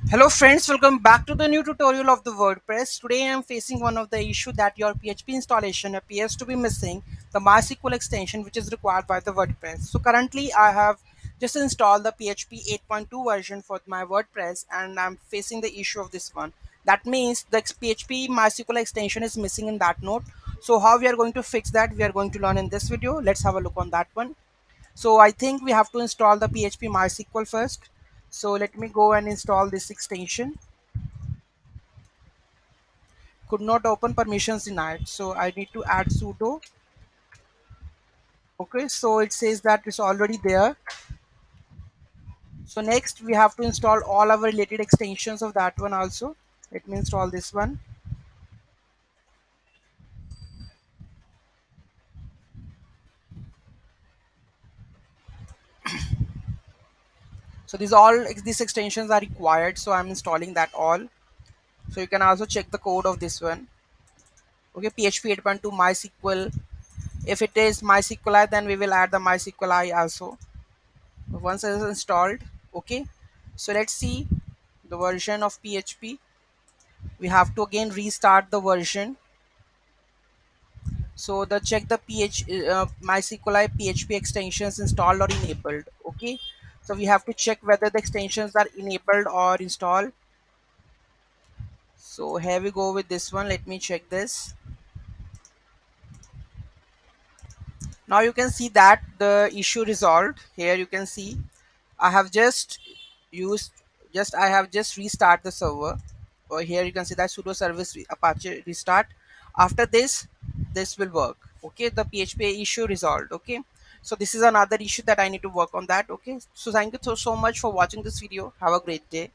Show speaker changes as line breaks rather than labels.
Hello friends, welcome back to the new tutorial of the WordPress. Today I am facing one of the issue that your PHP installation appears to be missing the MySQL extension which is required by the WordPress. So currently I have just installed the PHP 8.2 version for my WordPress and I'm facing the issue of this one. That means the PHP MySQL extension is missing in that node. So how we are going to fix that, we are going to learn in this video. Let's have a look on that one. So I think we have to install the PHP MySQL first. So let me go and install this extension. Could not open, permissions denied. So I need to add sudo. Okay, so it says that it's already there. So next we have to install all our related extensions of that one also. Let me install this one. So these extensions are required. So I'm installing that all. So you can also check the code of this one. Okay, PHP 8.2 MySQL. If it is MySQLi, then we will add the MySQLi also. Once it is installed, okay. So let's see the version of PHP. We have to again restart the version. So the check the MySQLi PHP extensions installed or enabled. Okay. So we have to check whether the extensions are enabled or installed. So here we go with this one. Let me check this. Now you can see that the issue resolved. Here you can see I have just used I have just restart the server. Or here you can see that sudo service Apache restart. After this will work. Okay, the PHP issue resolved. Okay, so this is another issue that I need to work on that. Okay, so thank you so much for watching this video. Have a great day.